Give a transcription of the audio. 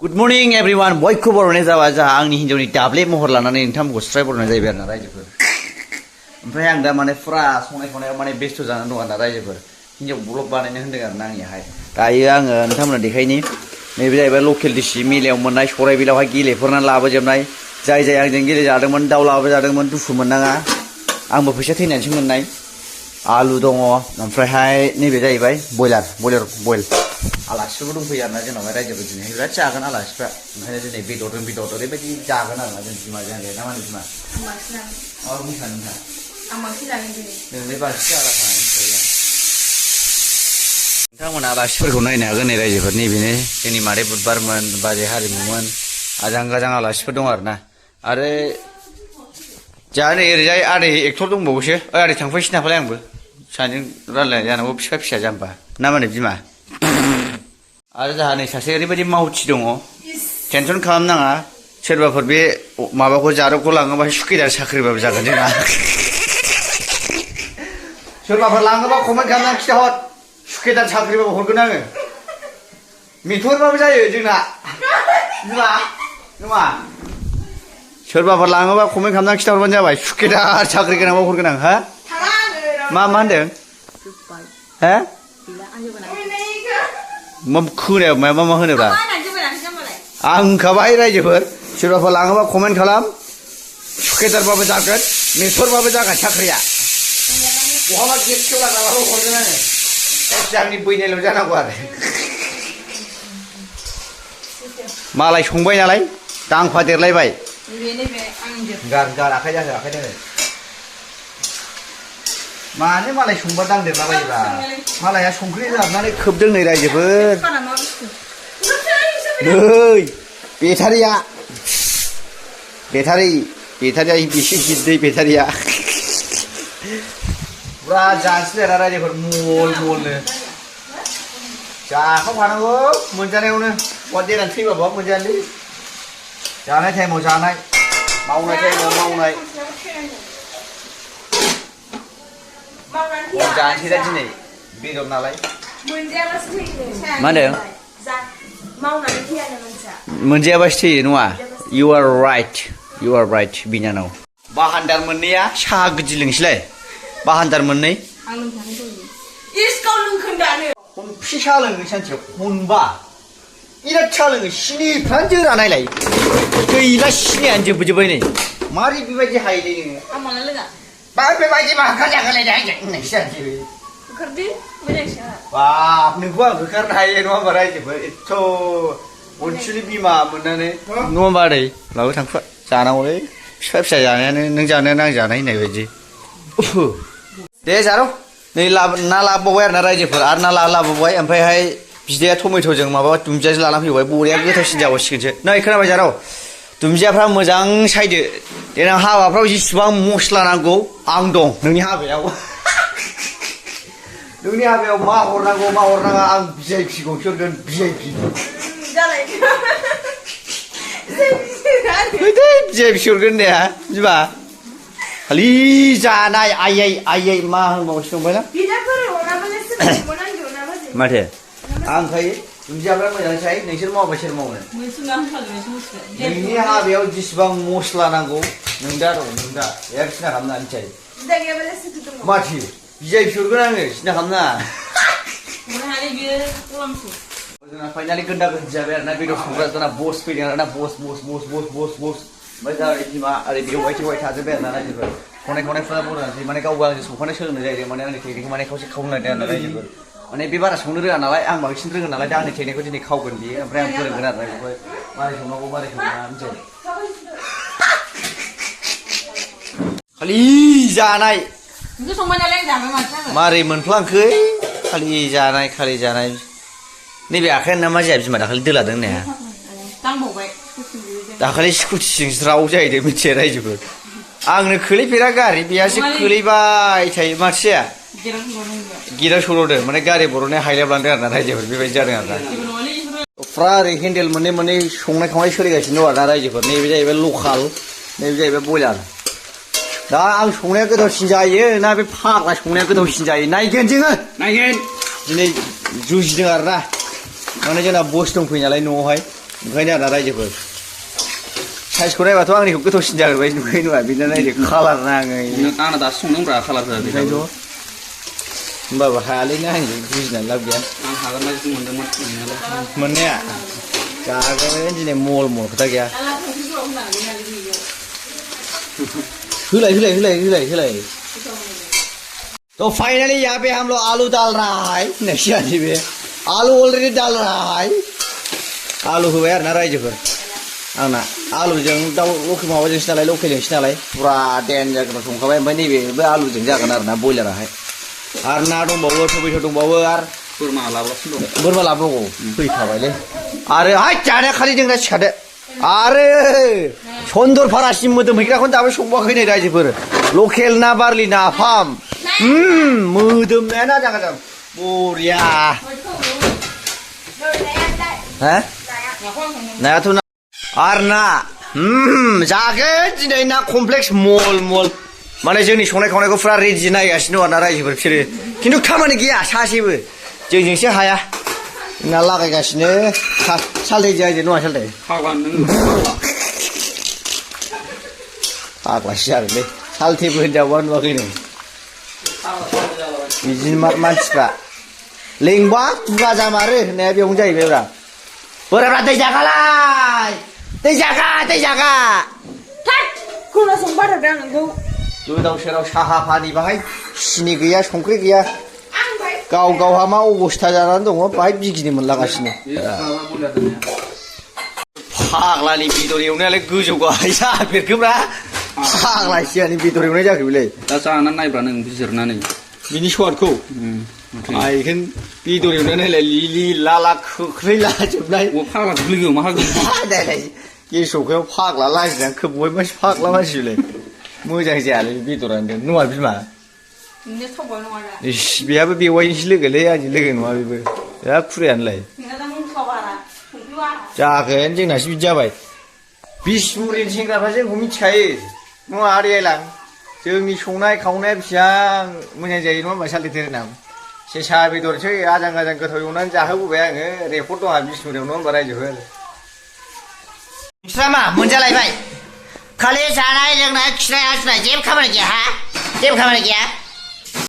Good morning everyone. बयखौ बर'नाय जाबा जाहा आंनि हिन्जावनि दाब्ले महर लानानै नोंथांमोनखौ स्राय बर'नाय जाहैबाय आरोना रायजोफोर। ओमफ्राय आं दा माने फुरा संनाय खावनायाव माने बेस्थ' जानानै दं आरोना रायजोफोर। हिन्जाव ब्लग बानायनो होन्दों आरोना आंनियाहाय। दायो आङो नोंथांमोननो देखायनि नैबे जाहैबाय लकेल डिसि मेलायाव मोननाय सराइबिलावहाय गेलेफोरनानै लाबोजोबनाय जाय जाय आंजों गेलेजादोंमोन दाउ लाबोजादोंमोन दुखु मोननाङा आंबो फैसा थैनानैसो मोननाय आलु दङ ओमफ्रायहाय नैबे जाहैबाय बयल आलासिफोरबो दंफैयो आरोना जोंनावहाय रायजोफोर दिनैहाय बिराद जागोन आलासिफ्रा ओंखायनो दिनै बेदरजों बेदर ओरैबायदि जागोन आरोना जों बिमाजों ना मा होनो बिमा माबा बुंसानो नोंहा आं बांसिन जागोन दिनै नोंलाय बांसिन जाग्रा नोंथांमोना आलासिफोरखौ नायनो हागोन नै रायजोफोर नैबेनो जोंनि मादै बुधबारमोन बाजै हारिमुमोन आजां गाजां आलासिफोर दं आरोना आरो जोंहा नै ओरैजाय आदै एक्टर दंबावोसो आदै थांफैसै नाफालाय आंबो सानैजों रायलायनाय जानांगौ बिफा फिसा जाम्बा ना मा होनो बिमा आरो जोंहा नै सासे ओरैबायदि मावथि दङ टेनसन खालामनाङा सोरबाफोर बे माबाखौ जारौखौ लाङोबा सुखिदार साख्रिबाबो जागोन जोंना सोरबाफोर लाङोबा कमेन्ट खालामनानै खिथाहर सुखिदार साख्रिबाबो हरगोन आङो मेथरबाबो जायो जोंना बिमा नङा सोरबाफोर लाङोबा कमेन्ट खालामनानै खिथाहरबानो जाबाय सुखिदार साख्रि गोनांबाबो हरगोन आं हा मा होनदों हा मा खोनाया मा होनोब्रा आं होनखाबाय रायजोफोर सोरबाफोर लाङोबा कमेन्ट खालाम सुखेदारबाबो जागोन मेथरबाबो जागोन साख्रिया बहाबा गेटखेव लागाबाबो हरगोन आङो आंनि बैनायल' जानांगौ आरो मालाय संबाय नालाय दांफा देरलायबाय गार आखाइ जाहो मानो मालाय संबा दांदेरलाबायोब्रा मालाया संख्रि लाबनानै खोबदों नै रायजोफोर नै बेटारिया बेसे गिदिर बेटारिया पुरा जानोसै आरो रायजोफोर मलनो जाखांफानांगौ मोनजानायावनो देनां थैबाबो मोनजायालै जानाय टाइमाव जानाय मावनाय टाइमाव मावनाय जानोसै दा दिनै बेदर नालाय मा होनदों मोनजायाबासो थैयो नङा इउ आर राइट बिनानाव बाहान्दार मोननैया साहा गोदि लोंसैलाय बाहान्दार मोननै खनबेसे साहा लोङो सानसेयाव खनबा बिराद साहा लोङो सिनिफ्रानो जोरा नायलाय गैला सिनियानो जोबजोब्बाय नै मारै बेबायदि हायोलै नोङो बेबायदि मा होखारजागोनलाय होननायसो जानोसै बाब नोंखौ आं होखारनो हायो नङा होमबा रायजोफोर एथ' अनसुलि बिमा मोननानै नङा होमबा आदै लाबो थांफा जानांगौलै फिसा जानायानो नों जानायानो आं जानाय होननाय बायदि दे जारौ नै ना लाबोबावबाय आरोना रायजोफोर आरो ना लाबोबावबाय ओमफ्रायहाय बिदाया टमेट'जों माबा दुन्दियाजों लाना फैबाय बरिया गोथावसिन जाबावसिगोनसो नै खोनाबाय जारौ दुन्दियाफ्रा मोजां सायदो देनां हाबाफ्राव जेसेबां मस्ला नांगौ आं दं नोंनि हाबायाव नोंनि हाबायाव मा हरनांगौ मा हरनाङा आं VIP गंसे हरगोन VIP हरगोन दे बिमा खालि जानाय आयै मा होनबावसो दंबाय ना माथो आं खायो दुन्दियाफ्रा मोजां साय नोंसोर मावबा सोर मावनो नोंनि हाबायाव जेसेबां मस्ला नांगौ नों दा एक सिना खालामनानै साय माथो VIP हरगोन आङो सिना खालामनाङा जोंना फाइनालि गोन्दा गोन्दी जाबाय आरोना बेदर संग्रा जोंना बस फैदों आरोना बस ओमफ्राय दा बिमा ओरै बेवाय थाजोब्बाय आरोना रायजोफोर खनायफोरा बर' जानोसै माने गावबो आंजों संफानो सोलोंनाय जाहैदों माने आंनि टेकनिकखौ माने खावसे खावनायदों आरोना रायजोफोर माने बे बारा संनो रोङा नालाय आं बांसिन रोङो नालाय दा आंनि टेकनिकखौ दिनै खावगोन बियो ओमफ्राय आं फोरोंगोन आरोना बेखौहाय मारै संनांगौ मारै संनाङा मिथिबाय खालि जानाय मारै मोनफ्लांखै खालि जानाय नैबे आखायानो ना मा जाया बिमा दाखालि दोलादों होननाया दाखालि स्कुटिजों ज्राव जाहैदों मिथिया रायजोफोर आंनो खोलैफेरा गारि बेयासो खोलैबाय थायो माथो जाया गिटार सल'दों माने गारि बर'नाया हायलाबलांदों आरोना रायजोफोर बेबायदि जादों आरोना फ्रा ओरै हेन्देल मोननै संनाय खावनाय सोलिगासिनो दं आरोना रायजोफोर नैबे जाहैबाय लकाल नैबे जाहैबाय बयलार दा आं संनाया गोथावसिन जायो ना बे फाग्ला संनाया गोथावसिन जायो नायगोन जोङो दिनै जुजिदों आरोना माने जोंना बस दंफैयो नालाय न'आवहाय ओंखायनो आरोना रायजोफोर साइजखौ नायबाथ' आंनिखौ गोथावसिन जागोन नुखायो नुवा बिना नायदो खालार नाङै आंना दासो संदोंब्रा खालारफोरा ओंखायनोथ' होमबाबो हायालैनो आंजों बुजिनानै लाब गैया आं हागोन बायदि मोनदोंमोन मोननायालाय मोननाया जागोन दिनै मल खोथा गैया होलाय तो फाइनली यहाँ पे हम लोग आलू डाल रहा है नशियानी पे आलू ऑलरेडी डाल रहा है आलू होबाय आरोना रायजोफोर आंना आलुजों दाउ लकेल माबाजोंसो नालाय लकेलजोंसो नालाय फुरा डेन्जार संखाबाय ओमफ्राय नैबेबो आलुजों जागोन आरोना बयलाराहाय आरो ना दंबावो टमेट' दंबावो आरो बोरमा लाबोगासिनो दं बोरमा लाबोनांगौ फैखाबायलै आरो हाय जानाया खालि जोंना सिखादो आरो सन्दरपारासिम मोदोमहैग्राखौनो दाबो संबावाखै नै रायजोफोर लकेल ना बारलि नाफाम मोदोमनायानो आजां गाजां बरिया हा नायाथ' ना आरो ना जागोन दिनै ना कमप्लेक्स मल माने जोंनि संनाय खावनायखौ फुरा रेडि नायगासिनो दं आरोना रायजोफोर बिसोरो खिन्थु खामानि गैया सासेबो जोंजोंसो हाया ना लागायगासिनो सालथै जायो नङा सालथै फाग्लासो जागोनलै सालथैबो होनजाबा नुवाखै नों बिदिनो मानसिफ्रा लेंबा दुगा जामारो होननाया बेयावनो जाहैबायब्रा बोरायफ्रा दै जागालाय दै जागा खोनासंबारदों नोंखौ गोदाव सोराव साहा पानि बाहाय सिनि गैया संख्रि गैया गावहा मा अबस्था जानानै दङ बाहाय बिगिनि मोनलागासिनो फाग्लानि बेदर एवनायालाय गोजौ गाहाय जाफेरखोब्रा फाग्ला सियानि बेदर एवनाय जाखो बेलाय दा जानानै नायब्रा नों बिजिरनानै बिनि स्वादखौ आइखोन बेदर एवनाय नायलाय लिलि लाला खोख्लैलाजोबनाय फाग्ला गोग्लैगौ मा हागोन गेसौखायाव फाग्ला लाजिनानै खोबबाय मानसि फाग्ला मानसिलाय मोजां जायालै बेदरानो नङा बिमा बेहाबो बेवाइनिसो लोगोलै आंनि लोगो नङा बेबो बिराद खुरायानोलाय जागोन जोंनासो बिदि जाबाय बिसमुरिनि सेंग्राफ्रा जोंखौ मिथिखायो नङा आदैयालां जोंनि संनाय खावनाया बेसेबां मोजां जायो नङा होमबा सालथेनाम सेसा बेदरसै आजां गाजां गोथाव एवनानै जाहोबोबाय आङो रेकर्ड दङ बिसमुरियाव नङा होमबा रायजोफोर नोंस्रा मा मोनजालायबाय खालि जानाय लोंनाय खिनाय हासुनाय जेबो खामानि गैया हा जेबो खामानि गैया